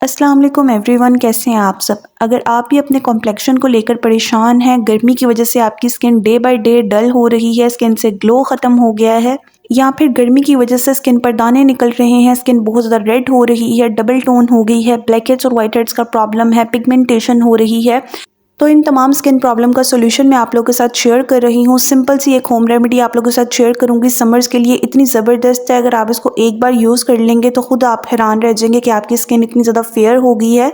अस्सलाम वालेकुम एवरीवन, कैसे हैं आप सब। अगर आप भी अपने कॉम्प्लेक्शन को लेकर परेशान हैं, गर्मी की वजह से आपकी स्किन डे बाय डे डल हो रही है, स्किन से ग्लो ख़त्म हो गया है, या फिर गर्मी की वजह से स्किन पर दाने निकल रहे हैं, स्किन बहुत ज़्यादा रेड हो रही है, डबल टोन हो गई है, ब्लैक हेड्स और वाइट हेड्स का प्रॉब्लम है, पिगमेंटेशन हो रही है, तो इन तमाम स्किन प्रॉब्लम का सोल्यूशन मैं आप लोगों के साथ शेयर कर रही हूँ। सिंपल सी एक होम रेमेडी आप लोगों के साथ शेयर करूँगी। समर्स के लिए इतनी ज़बरदस्त है, अगर आप इसको एक बार यूज़ कर लेंगे तो खुद आप हैरान रह जाएंगे कि आपकी स्किन इतनी ज़्यादा फेयर हो गई है।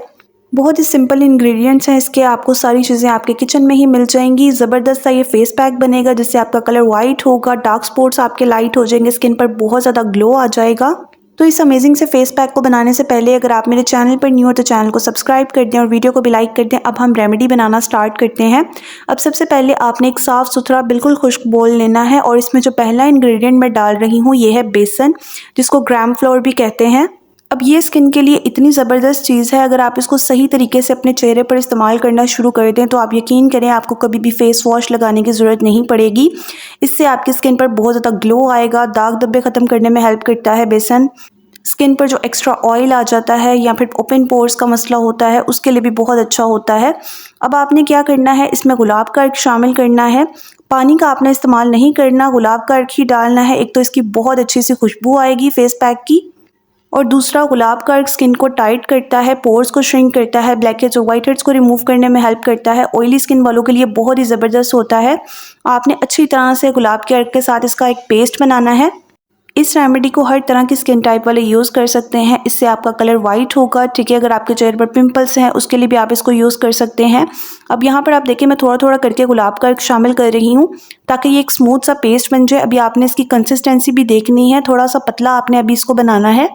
बहुत ही सिंपल इंग्रेडिएंट्स हैं इसके, आपको सारी चीज़ें आपके किचन में ही मिल जाएंगी। ज़बरदस्त सा ये फेस पैक बनेगा जिससे आपका कलर वाइट होगा, डार्क स्पॉट्स आपके लाइट हो जाएंगे, स्किन पर बहुत ज़्यादा ग्लो आ जाएगा। तो इस अमेजिंग से फेस पैक को बनाने से पहले अगर आप मेरे चैनल पर न्यू हो तो चैनल को सब्सक्राइब कर दें और वीडियो को भी लाइक कर दें। अब हम रेमेडी बनाना स्टार्ट करते हैं। अब सबसे पहले आपने एक साफ़ सुथरा बिल्कुल खुश्क बोल लेना है और इसमें जो पहला इंग्रेडिएंट मैं डाल रही हूँ ये है बेसन, जिसको ग्राम फ्लोर भी कहते हैं। अब ये स्किन के लिए इतनी ज़बरदस्त चीज़ है, अगर आप इसको सही तरीके से अपने चेहरे पर इस्तेमाल करना शुरू कर दें तो आप यकीन करें आपको कभी भी फेस वॉश लगाने की ज़रूरत नहीं पड़ेगी। इससे आपकी स्किन पर बहुत ज़्यादा ग्लो आएगा, दाग धब्बे ख़त्म करने में हेल्प करता है बेसन। स्किन पर जो एक्स्ट्रा ऑयल आ जाता है या फिर ओपन पोर्स का मसला होता है उसके लिए भी बहुत अच्छा होता है। अब आपने क्या करना है, इसमें गुलाब का अर्क शामिल करना है। पानी का आपने इस्तेमाल नहीं करना, गुलाब का अर्क ही डालना है। एक तो इसकी बहुत अच्छी सी खुशबू आएगी फेस पैक की, और दूसरा गुलाब का अर्क स्किन को टाइट करता है, पोर्स को श्रिंक करता है, ब्लैक हेड्स और वाइट हेड्स को रिमूव करने में हेल्प करता है। ऑयली स्किन वालों के लिए बहुत ही ज़बरदस्त होता है। आपने अच्छी तरह से गुलाब के अर्क के साथ इसका एक पेस्ट बनाना है। इस रेमेडी को हर तरह की स्किन टाइप वाले यूज़ कर सकते हैं, इससे आपका कलर वाइट होगा। ठीक है, अगर आपके चेहरे पर पिंपल्स हैं उसके लिए भी आप इसको यूज़ कर सकते हैं। अब यहाँ पर आप देखिए मैं थोड़ा थोड़ा करके गुलाब का अर्क शामिल कर रही हूँ ताकि ये एक स्मूथ सा पेस्ट बन जाए। अभी आपने इसकी कंसिस्टेंसी भी देखनी है, थोड़ा सा पतला आपने अभी इसको बनाना है।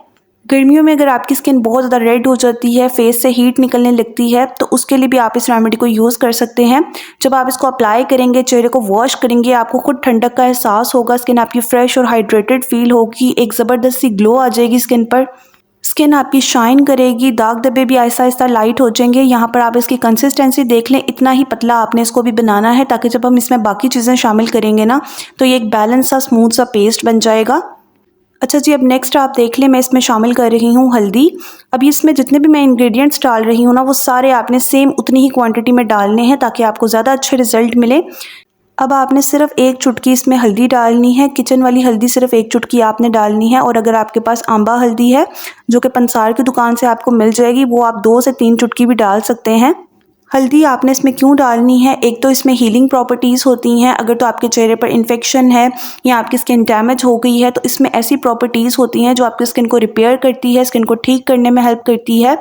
गर्मियों में अगर आपकी स्किन बहुत ज़्यादा रेड हो जाती है, फेस से हीट निकलने लगती है, तो उसके लिए भी आप इस रेमेडी को यूज़ कर सकते हैं। जब आप इसको अप्लाई करेंगे, चेहरे को वॉश करेंगे, आपको खुद ठंडक का एहसास होगा, स्किन आपकी फ्रेश और हाइड्रेटेड फील होगी, एक ज़बरदस्त सी ग्लो आ जाएगी स्किन पर। स्किन आपकी शाइन करेगी, दाग धब्बे भी आहिस्ता आहिस्ता लाइट हो जाएंगे। यहाँ पर आप इसकी कंसिस्टेंसी देख लें, इतना ही पतला आपने इसको भी बनाना है ताकि जब हम इसमें बाकी चीज़ें शामिल करेंगे ना तो ये एक बैलेंस सा स्मूथ सा पेस्ट बन जाएगा। अच्छा जी, अब नेक्स्ट आप देख लें, मैं इसमें शामिल कर रही हूँ हल्दी। अब इसमें जितने भी मैं इंग्रेडिएंट्स डाल रही हूँ ना वो सारे आपने सेम उतनी ही क्वांटिटी में डालने हैं ताकि आपको ज़्यादा अच्छे रिजल्ट मिले। अब आपने सिर्फ एक चुटकी इसमें हल्दी डालनी है, किचन वाली हल्दी सिर्फ एक चुटकी आपने डालनी है। और अगर आपके पास आंबा हल्दी है जो कि पंसार की दुकान से आपको मिल जाएगी, वो आप 2 से 3 चुटकी भी डाल सकते हैं। हल्दी आपने इसमें क्यों डालनी है, एक तो इसमें हीलिंग प्रॉपर्टीज़ होती हैं। अगर तो आपके चेहरे पर इन्फेक्शन है या आपकी स्किन डैमेज हो गई है तो इसमें ऐसी प्रॉपर्टीज़ होती हैं जो आपकी स्किन को रिपेयर करती है, स्किन को ठीक करने में हेल्प करती है।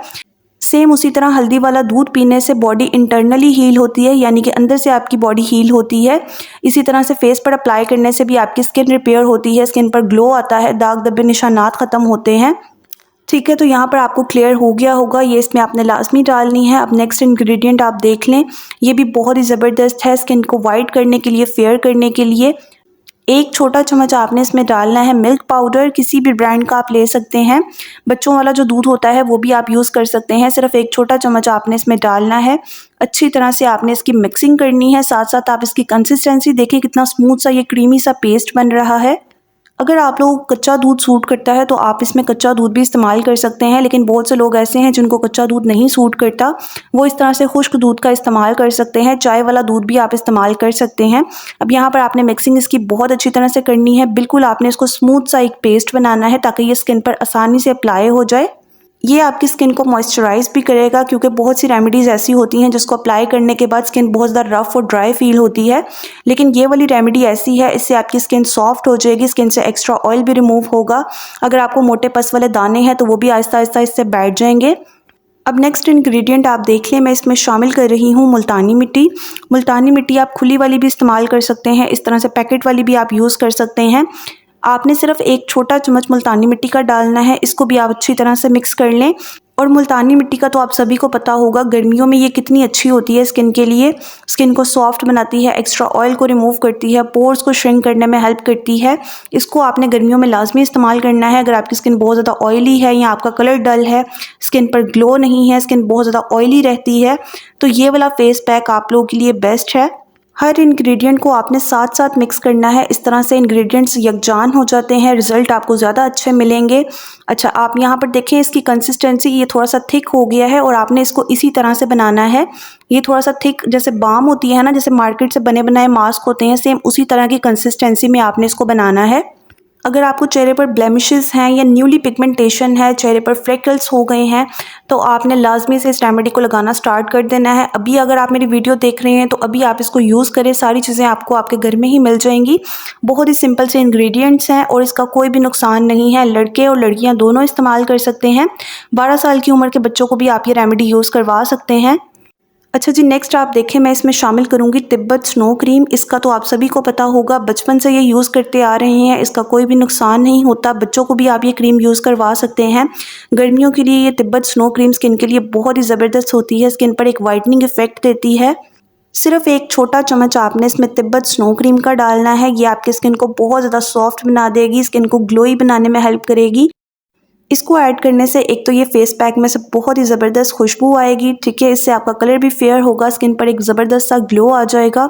सेम उसी तरह हल्दी वाला दूध पीने से बॉडी इंटरनली हील होती है, यानी कि अंदर से आपकी बॉडी हील होती है। इसी तरह से फेस पर अप्लाई करने से भी आपकी स्किन रिपेयर होती है, स्किन पर ग्लो आता है, दाग धब्बे निशानात ख़त्म होते हैं। ठीक है, तो यहाँ पर आपको क्लियर हो गया होगा, ये इसमें आपने लाजमी डालनी है। अब नेक्स्ट इंग्रेडिएंट आप देख लें, ये भी बहुत ही ज़बरदस्त है स्किन को वाइट करने के लिए, फेयर करने के लिए। एक छोटा चम्मच आपने इसमें डालना है मिल्क पाउडर, किसी भी ब्रांड का आप ले सकते हैं। बच्चों वाला जो दूध होता है वो भी आप यूज़ कर सकते हैं। सिर्फ एक छोटा चम्मच आपने इसमें डालना है। अच्छी तरह से आपने इसकी मिक्सिंग करनी है, साथ साथ आप इसकी कंसिस्टेंसी देखें कितना स्मूथ सा ये क्रीमी सा पेस्ट बन रहा है। अगर आप लोगों को कच्चा दूध सूट करता है तो आप इसमें कच्चा दूध भी इस्तेमाल कर सकते हैं, लेकिन बहुत से लोग ऐसे हैं जिनको कच्चा दूध नहीं सूट करता, वो इस तरह से खुश्क दूध का इस्तेमाल कर सकते हैं। चाय वाला दूध भी आप इस्तेमाल कर सकते हैं। अब यहाँ पर आपने मिक्सिंग इसकी बहुत अच्छी तरह से करनी है, बिल्कुल आपने इसको स्मूथ सा एक पेस्ट बनाना है ताकि ये स्किन पर आसानी से अप्लाई हो जाए। ये आपकी स्किन को मॉइस्चराइज भी करेगा, क्योंकि बहुत सी रेमेडीज़ ऐसी होती हैं जिसको अप्लाई करने के बाद स्किन बहुत ज़्यादा रफ़ और ड्राई फील होती है, लेकिन ये वाली रेमेडी ऐसी है, इससे आपकी स्किन सॉफ्ट हो जाएगी, स्किन से एक्स्ट्रा ऑयल भी रिमूव होगा। अगर आपको मोटे पस वाले दाने हैं तो वो भी आहिस्ता आहिस्ता इससे बैठ जाएंगे। अब नेक्स्ट इंग्रेडिएंट आप देख लें, मैं इसमें शामिल कर रही हूँ मुल्तानी मिट्टी। मुल्तानी मिट्टी आप खुली वाली भी इस्तेमाल कर सकते हैं, इस तरह से पैकेट वाली भी आप यूज़ कर सकते हैं। आपने सिर्फ एक छोटा चम्मच मुल्तानी मिट्टी का डालना है, इसको भी आप अच्छी तरह से मिक्स कर लें। और मुल्तानी मिट्टी का तो आप सभी को पता होगा, गर्मियों में ये कितनी अच्छी होती है स्किन के लिए। स्किन को सॉफ्ट बनाती है, एक्स्ट्रा ऑयल को रिमूव करती है, पोर्स को श्रिंक करने में हेल्प करती है। इसको आपने गर्मियों में लाजमी इस्तेमाल करना है। अगर आपकी स्किन बहुत ज़्यादा ऑयली है या आपका कलर डल है, स्किन पर ग्लो नहीं है, स्किन बहुत ज़्यादा ऑयली रहती है, तो ये वाला फेस पैक आप लोगों के लिए बेस्ट है। हर इंग्रेडिएंट को आपने साथ साथ मिक्स करना है। इस तरह से इंग्रेडिएंट्स यकजान हो जाते हैं, रिज़ल्ट आपको ज़्यादा अच्छे मिलेंगे। अच्छा, आप यहाँ पर देखें इसकी कंसिस्टेंसी, ये थोड़ा सा थिक हो गया है और आपने इसको इसी तरह से बनाना है। ये थोड़ा सा थिक, जैसे बाम होती है ना, जैसे मार्केट से बने बनाए मास्क होते हैं, सेम उसी तरह की कंसिस्टेंसी में आपने इसको बनाना है। अगर आपको चेहरे पर ब्लेमिशेस हैं या न्यूली पिगमेंटेशन है, चेहरे पर फ्रेकल्स हो गए हैं, तो आपने लाजमी से इस रेमेडी को लगाना स्टार्ट कर देना है। अभी अगर आप मेरी वीडियो देख रहे हैं तो अभी आप इसको यूज़ करें, सारी चीज़ें आपको आपके घर में ही मिल जाएंगी। बहुत ही सिंपल से इंग्रेडिएंट्स हैं और इसका कोई भी नुकसान नहीं है। लड़के और लड़कियां दोनों इस्तेमाल कर सकते हैं। 12 साल की उम्र के बच्चों को भी आप ये रेमेडी यूज़ करवा सकते हैं। अच्छा जी, नेक्स्ट आप देखें, मैं इसमें शामिल करूंगी तिब्बत स्नो क्रीम। इसका तो आप सभी को पता होगा, बचपन से ये यूज़ करते आ रहे हैं, इसका कोई भी नुकसान नहीं होता। बच्चों को भी आप ये क्रीम यूज़ करवा सकते हैं। गर्मियों के लिए ये तिब्बत स्नो क्रीम स्किन के लिए बहुत ही ज़बरदस्त होती है, स्किन पर एक वाइटनिंग इफेक्ट देती है। सिर्फ एक छोटा चम्मच आपने इसमें तिब्बत स्नो क्रीम का डालना है। ये आपकी स्किन को बहुत ज़्यादा सॉफ्ट बना देगी, स्किन को ग्लोई बनाने में हेल्प करेगी। इसको ऐड करने से एक तो ये फेस पैक में से बहुत ही ज़बरदस्त खुशबू आएगी, ठीक है। इससे आपका कलर भी फेयर होगा, स्किन पर एक ज़बरदस्त सा ग्लो आ जाएगा।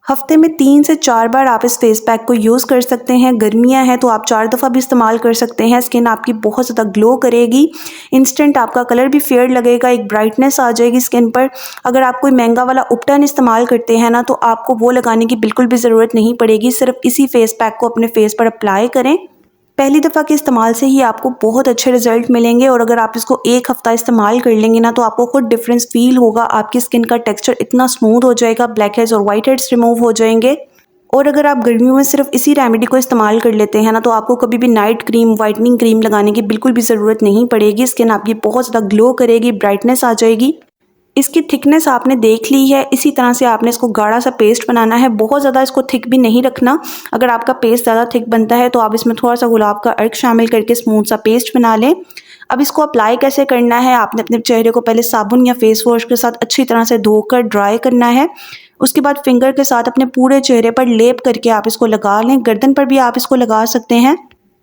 हफ्ते में 3 से 4 बार आप इस फेस पैक को यूज़ कर सकते हैं। गर्मियां हैं तो आप 4 दफ़ा भी इस्तेमाल कर सकते हैं। स्किन आपकी बहुत ज़्यादा ग्लो करेगी, इंस्टेंट आपका कलर भी फेयर लगेगा, एक ब्राइटनेस आ जाएगी स्किन पर। अगर आप कोई महंगा वाला उपटन इस्तेमाल करते हैं ना, तो आपको वो लगाने की बिल्कुल भी ज़रूरत नहीं पड़ेगी। सिर्फ इसी फेस पैक को अपने फेस पर अप्लाई करें। पहली दफ़ा के इस्तेमाल से ही आपको बहुत अच्छे रिजल्ट मिलेंगे और अगर आप इसको 1 हफ़्ता इस्तेमाल कर लेंगे ना, तो आपको खुद डिफरेंस फील होगा। आपकी स्किन का टेक्सचर इतना स्मूथ हो जाएगा, ब्लैक हेड्स और वाइट हेड्स रिमूव हो जाएंगे। और अगर आप गर्मियों में सिर्फ इसी रेमेडी को इस्तेमाल कर लेते हैं ना, तो आपको कभी भी नाइट क्रीम, वाइटनिंग क्रीम लगाने की बिल्कुल भी ज़रूरत नहीं पड़ेगी। स्किन आपकी बहुत ज़्यादा ग्लो करेगी, ब्राइटनेस आ जाएगी। इसकी थिकनेस आपने देख ली है, इसी तरह से आपने इसको गाढ़ा सा पेस्ट बनाना है। बहुत ज़्यादा इसको थिक भी नहीं रखना। अगर आपका पेस्ट ज़्यादा थिक बनता है तो आप इसमें थोड़ा सा गुलाब का अर्क शामिल करके स्मूथ सा पेस्ट बना लें। अब इसको अप्लाई कैसे करना है, आपने अपने चेहरे को पहले साबुन या फेस वॉश के साथ अच्छी तरह से धोकर ड्राई करना है। उसके बाद फिंगर के साथ अपने पूरे चेहरे पर लेप करके आप इसको लगा लें। गर्दन पर भी आप इसको लगा सकते हैं।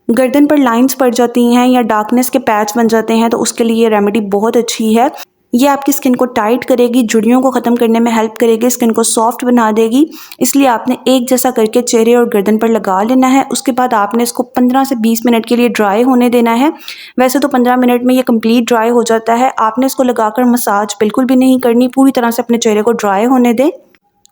गर्दन पर लाइंस पड़ जाती हैं या डार्कनेस के पैच बन जाते हैं, तो उसके लिए ये रेमेडी बहुत अच्छी है। ये आपकी स्किन को टाइट करेगी, झुर्रियों को ख़त्म करने में हेल्प करेगी, स्किन को सॉफ्ट बना देगी। इसलिए आपने एक जैसा करके चेहरे और गर्दन पर लगा लेना है। उसके बाद आपने इसको 15 से 20 मिनट के लिए ड्राई होने देना है। वैसे तो 15 मिनट में ये कंप्लीट ड्राई हो जाता है। आपने इसको लगाकर मसाज बिल्कुल भी नहीं करनी, पूरी तरह से अपने चेहरे को ड्राई होने दें।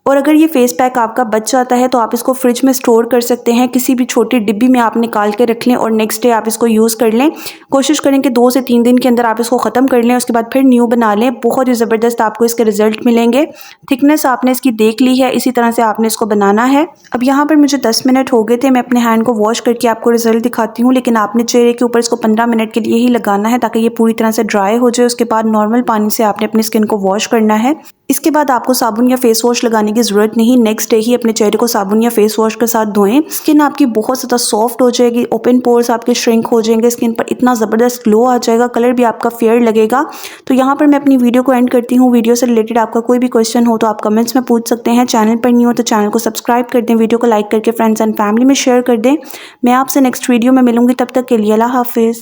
और अगर ये फेस पैक आपका बच जाता है तो आप इसको फ्रिज में स्टोर कर सकते हैं। किसी भी छोटी डिब्बी में आप निकाल के रख लें और नेक्स्ट डे आप इसको यूज़ कर लें। कोशिश करें कि 2 से 3 दिन के अंदर आप इसको ख़त्म कर लें, उसके बाद फिर न्यू बना लें। बहुत ही ज़बरदस्त आपको इसके रिजल्ट मिलेंगे। थिकनेस आपने इसकी देख ली है, इसी तरह से आपने इसको बनाना है। अब यहाँ पर मुझे 10 मिनट हो गए थे। मैं अपने हैंड को वॉश करके आपको रिजल्ट दिखाती हूँ, लेकिन आपने चेहरे के ऊपर इसको 15 मिनट के लिए ही लगाना है ताकि ये पूरी तरह से ड्राई हो जाए। उसके बाद नॉर्मल पानी से आपने अपनी स्किन को वॉश करना है। इसके बाद आपको साबुन या फेस वॉश लगाने की ज़रूरत नहीं। नेक्स्ट डे ही अपने चेहरे को साबुन या फेस वॉश के साथ धोएं। स्किन आपकी बहुत ज़्यादा सॉफ्ट हो जाएगी, ओपन पोर्स आपके श्रिंक हो जाएंगे, स्किन पर इतना ज़बरदस्त ग्लो आ जाएगा, कलर भी आपका फेयर लगेगा। तो यहाँ पर मैं अपनी वीडियो को एंड करती हूँ। वीडियो से रिलेटेड आपका कोई भी क्वेश्चन हो तो आप कमेंट्स में पूछ सकते हैं। चैनल पर नहीं हो तो चैनल को सब्सक्राइब कर दें, वीडियो को लाइक करके फ्रेंड्स एंड फैमिली में शेयर कर दें। मैं आपसे नेक्स्ट वीडियो में मिलूंगी, तब तक के लिए अल्लाह हाफिज़।